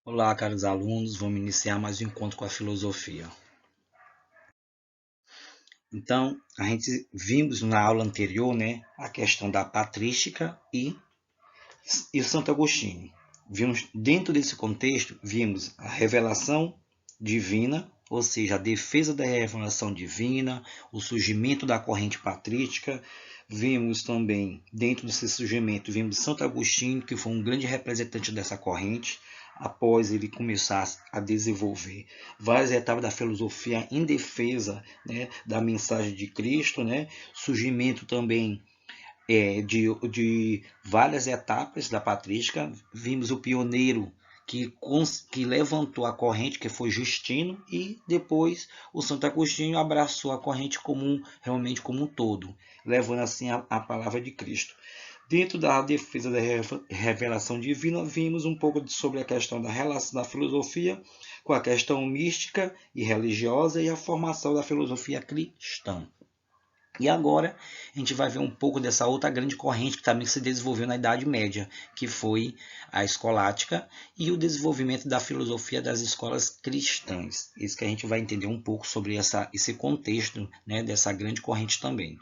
Olá, caros alunos, vamos iniciar mais um encontro com a filosofia. Então, a gente vimos na aula anterior, a questão da patrística e Santo Agostinho. Vimos, dentro desse contexto, vimos a revelação divina, ou seja, a defesa da revelação divina, o surgimento da corrente patrística. Vimos também, dentro desse surgimento, vimos Santo Agostinho, que foi um grande representante dessa corrente, após ele começar a desenvolver várias etapas da filosofia em defesa, da mensagem de Cristo, surgimento também de várias etapas da patrística. Vimos o pioneiro que levantou a corrente, que foi Justino, e depois o Santo Agostinho abraçou a corrente comum, realmente como um todo, levando assim a palavra de Cristo. Dentro da defesa da revelação divina, vimos um pouco sobre a questão da relação da filosofia com a questão mística e religiosa e a formação da filosofia cristã. E agora a gente vai ver um pouco dessa outra grande corrente que também se desenvolveu na Idade Média, que foi a escolástica e o desenvolvimento da filosofia das escolas cristãs. Isso que a gente vai entender um pouco sobre esse contexto, dessa grande corrente também.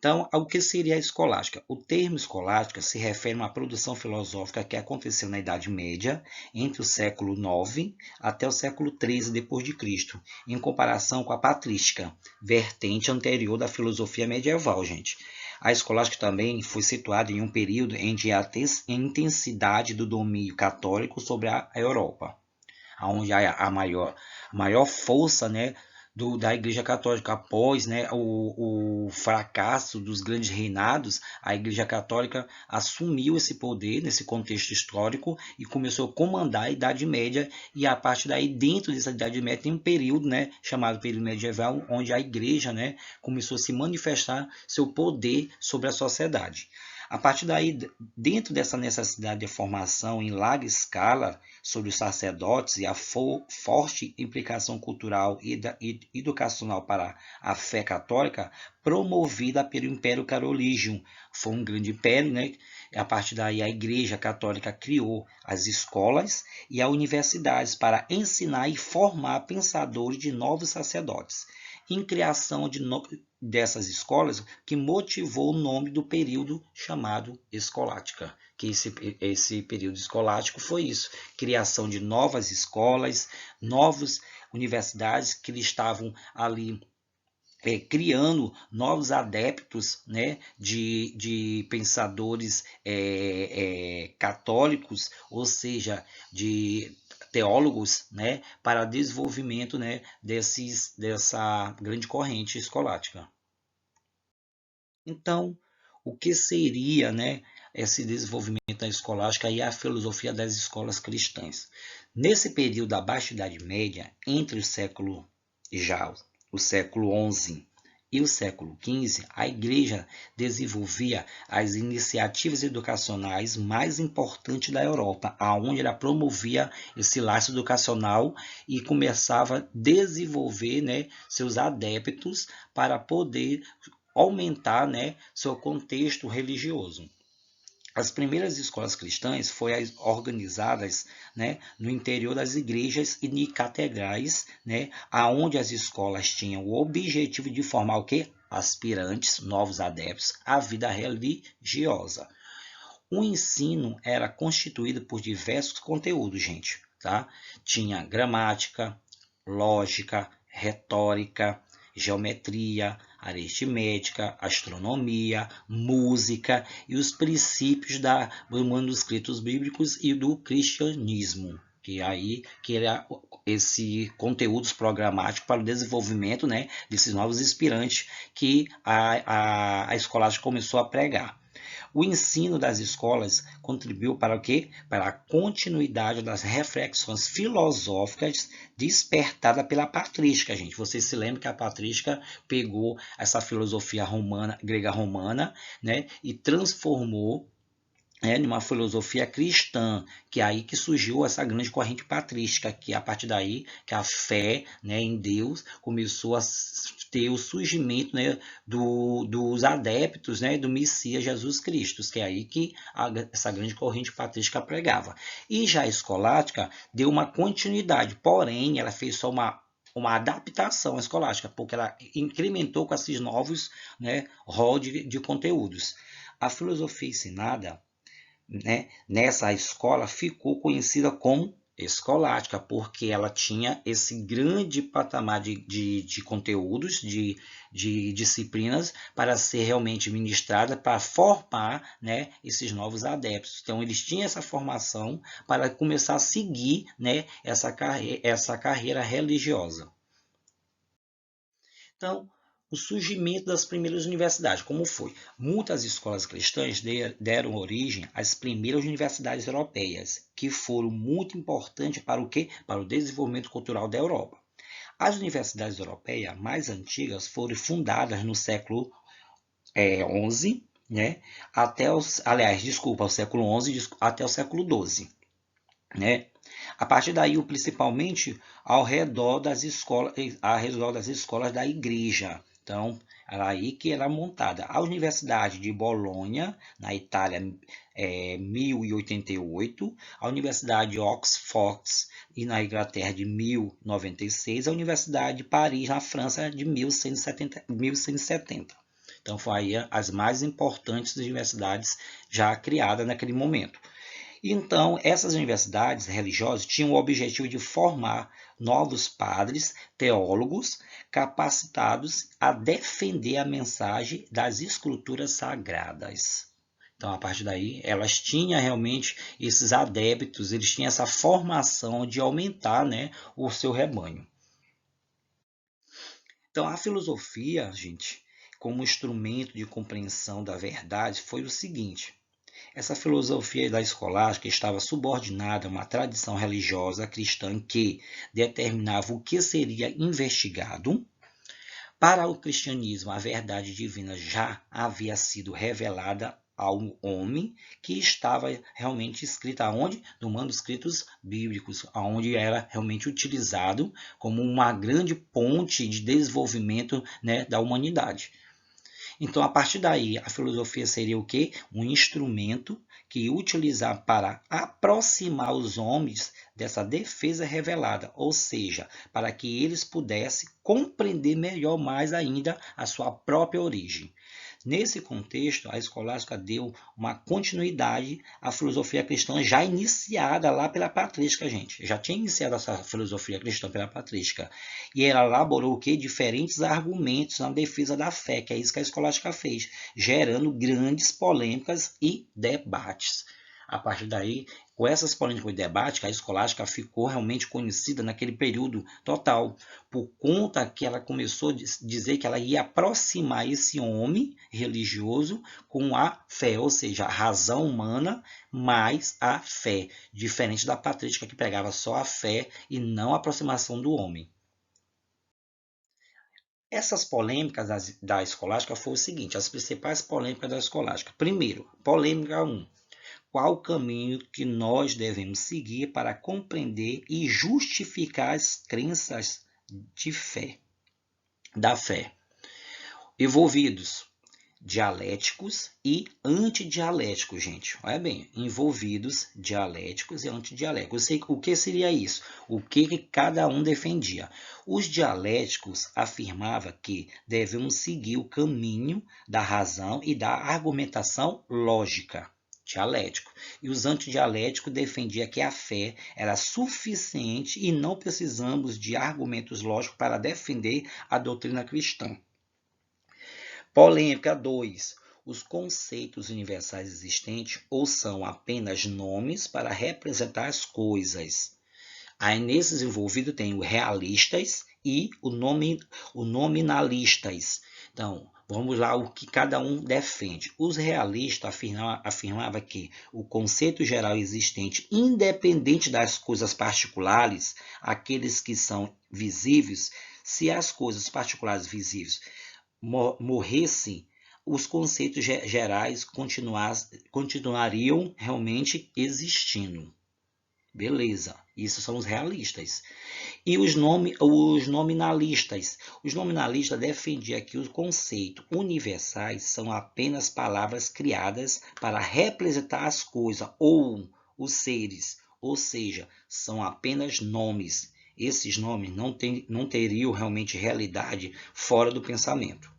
Então, o que seria a escolástica? O termo escolástica se refere a uma produção filosófica que aconteceu na Idade Média, entre o século IX até o século XIII depois de Cristo, em comparação com a patrística, vertente anterior da filosofia medieval, gente. A escolástica também foi situada em um período em que a intensidade do domínio católico sobre a Europa, onde a maior força, da Igreja Católica após, o fracasso dos grandes reinados. A Igreja Católica assumiu esse poder nesse contexto histórico e começou a comandar a Idade Média, e a partir daí, dentro dessa Idade Média, tem um período, chamado período medieval, onde a Igreja, começou a se manifestar seu poder sobre a sociedade. A partir daí, dentro dessa necessidade de formação em larga escala sobre os sacerdotes e a forte implicação cultural e educacional para a fé católica, promovida pelo Império Carolígio, foi um grande império, A partir daí, a Igreja Católica criou as escolas e as universidades para ensinar e formar pensadores de novos sacerdotes. Em criação dessas escolas, que motivou o nome do período chamado escolástica, que esse período escolástico foi isso, criação de novas escolas, novas universidades que estavam ali criando novos adeptos, de pensadores católicos, ou seja, de teólogos, para desenvolvimento, dessa grande corrente escolástica. Então, o que seria, esse desenvolvimento da escolástica e a filosofia das escolas cristãs? Nesse período da Baixa Idade Média, entre o século XI e o século XV, a Igreja desenvolvia as iniciativas educacionais mais importantes da Europa, aonde ela promovia esse laço educacional e começava a desenvolver, seus adeptos para poder aumentar, seu contexto religioso. As primeiras escolas cristãs foram organizadas, no interior das igrejas e de catedrais, aonde as escolas tinham o objetivo de formar o quê? Aspirantes, novos adeptos à vida religiosa. O ensino era constituído por diversos conteúdos, gente, tá? Tinha gramática, lógica, retórica, geometria, aritmética, astronomia, música e os princípios dos manuscritos bíblicos e do cristianismo, que era esse conteúdos programáticos para o desenvolvimento, desses novos aspirantes que a escolástica começou a pregar. O ensino das escolas contribuiu para o quê? Para a continuidade das reflexões filosóficas despertada pela patrística, gente. Vocês se lembram que a patrística pegou essa filosofia romana, grega romana, e transformou numa filosofia cristã, que é aí que surgiu essa grande corrente patrística, que a partir daí que a fé, né, em Deus começou a ter o surgimento, né, dos adeptos, né, do Messias Jesus Cristo, que é aí que essa grande corrente patrística pregava. E já a escolástica deu uma continuidade, porém ela fez só uma adaptação escolástica, porque ela incrementou com esses novos, né, rol de conteúdos. A filosofia ensinada, né, nessa escola ficou conhecida como escolástica, porque ela tinha esse grande patamar de conteúdos, de disciplinas para ser realmente ministrada, para formar, né, esses novos adeptos. Então, eles tinham essa formação para começar a seguir, né, essa carreira religiosa. Então, o surgimento das primeiras universidades, como foi? Muitas escolas cristãs deram origem às primeiras universidades europeias, que foram muito importantes para o quê? Para o desenvolvimento cultural da Europa. As universidades europeias mais antigas foram fundadas no século XI, né? O século XI até o século XII, né? A partir daí, principalmente ao redor das escolas da igreja. Então, era aí que era montada. A Universidade de Bolonha, na Itália, 1088, a Universidade de Oxford, e na Inglaterra, de 1096, a Universidade de Paris, na França, de 1170. Então, foram aí as mais importantes universidades já criadas naquele momento. Então, essas universidades religiosas tinham o objetivo de formar novos padres, teólogos, capacitados a defender a mensagem das escrituras sagradas. Então, a partir daí, elas tinham realmente esses adeptos, eles tinham essa formação de aumentar, né, o seu rebanho. Então, a filosofia, gente, como instrumento de compreensão da verdade, foi o seguinte: essa filosofia da escolástica estava subordinada a uma tradição religiosa cristã que determinava o que seria investigado. Para o cristianismo, a verdade divina já havia sido revelada ao homem, que estava realmente escrita aonde? Nos manuscritos bíblicos, aonde era realmente utilizado como uma grande ponte de desenvolvimento, né, da humanidade. Então, a partir daí, a filosofia seria o quê? Um instrumento que utilizar para aproximar os homens dessa defesa revelada, ou seja, para que eles pudessem compreender melhor mais ainda a sua própria origem. Nesse contexto, a escolástica deu uma continuidade à filosofia cristã já iniciada lá pela patrística, gente. Já tinha iniciado essa filosofia cristã pela patrística. E ela elaborou o quê? Diferentes argumentos na defesa da fé, que é isso que a escolástica fez, gerando grandes polêmicas e debates. A partir daí, com essas polêmicas e debates, a escolástica ficou realmente conhecida naquele período total, por conta que ela começou a dizer que ela ia aproximar esse homem religioso com a fé, ou seja, a razão humana mais a fé, diferente da patrística que pregava só a fé e não a aproximação do homem. Essas polêmicas da escolástica foram o seguinte: as principais polêmicas da escolástica. Primeiro, polêmica 1. Qual o caminho que nós devemos seguir para compreender e justificar as crenças de fé, da fé? Envolvidos dialéticos e antidialéticos, gente. Olha bem, envolvidos dialéticos e antidialéticos. O que seria isso? O que cada um defendia? Os dialéticos afirmavam que devemos seguir o caminho da razão e da argumentação lógica. Dialético. E os antidialéticos defendiam que a fé era suficiente e não precisamos de argumentos lógicos para defender a doutrina cristã. Polêmica 2. Os conceitos universais existentes ou são apenas nomes para representar as coisas. Aí nesses envolvidos tem os realistas e o nominalistas. Então, vamos lá o que cada um defende. Os realistas afirmavam que o conceito geral existente, independente das coisas particulares, aqueles que são visíveis, se as coisas particulares visíveis morressem, os conceitos gerais continuariam realmente existindo. Beleza, isso são os realistas. E os nominalistas? Os nominalistas defendiam que os conceitos universais são apenas palavras criadas para representar as coisas ou os seres, ou seja, são apenas nomes. Esses nomes não teriam realmente realidade fora do pensamento.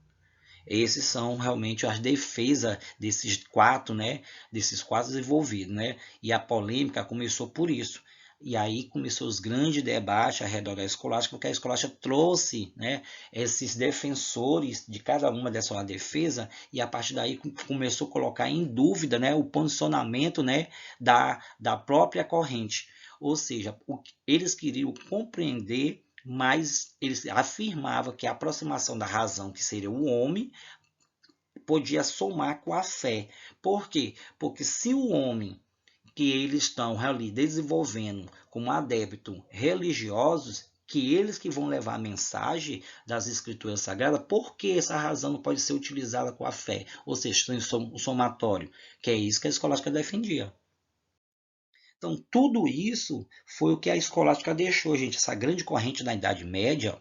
Esses são realmente as defesas desses quatro, né? Desses quatro envolvidos, né? E a polêmica começou por isso. E aí começou os grandes debates ao redor da escolástica, porque a escolástica trouxe, né, esses defensores de cada uma dessa defesa, e a partir daí começou a colocar em dúvida, né, o posicionamento, né, da própria corrente. Ou seja, eles queriam compreender, mas eles afirmavam que a aproximação da razão, que seria o homem, podia somar com a fé. Por quê? Porque se o homem que eles estão ali desenvolvendo como adeptos religiosos, que eles que vão levar a mensagem das escrituras sagradas, por que essa razão não pode ser utilizada com a fé? Ou seja, tem um somatório, que é isso que a escolástica defendia. Então, tudo isso foi o que a escolástica deixou, gente. Essa grande corrente na Idade Média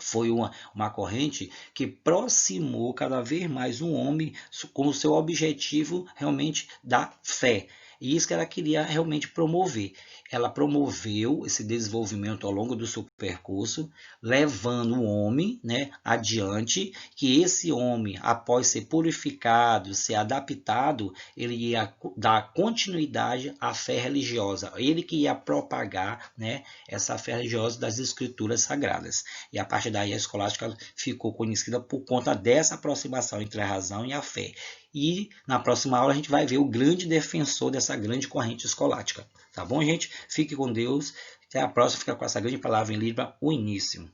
foi uma corrente que aproximou cada vez mais um homem com o seu objetivo realmente da fé. E isso que ela queria realmente promover. Ela promoveu esse desenvolvimento ao longo do seu percurso, levando o homem, né, adiante, que esse homem, após ser purificado, ser adaptado, ele ia dar continuidade à fé religiosa. Ele que ia propagar, né, essa fé religiosa das escrituras sagradas. E a partir daí a escolástica ficou conhecida por conta dessa aproximação entre a razão e a fé. E na próxima aula a gente vai ver o grande defensor dessa grande corrente escolástica. Tá bom, gente? Fique com Deus. Até a próxima. Fica com essa grande palavra em Libra, o início.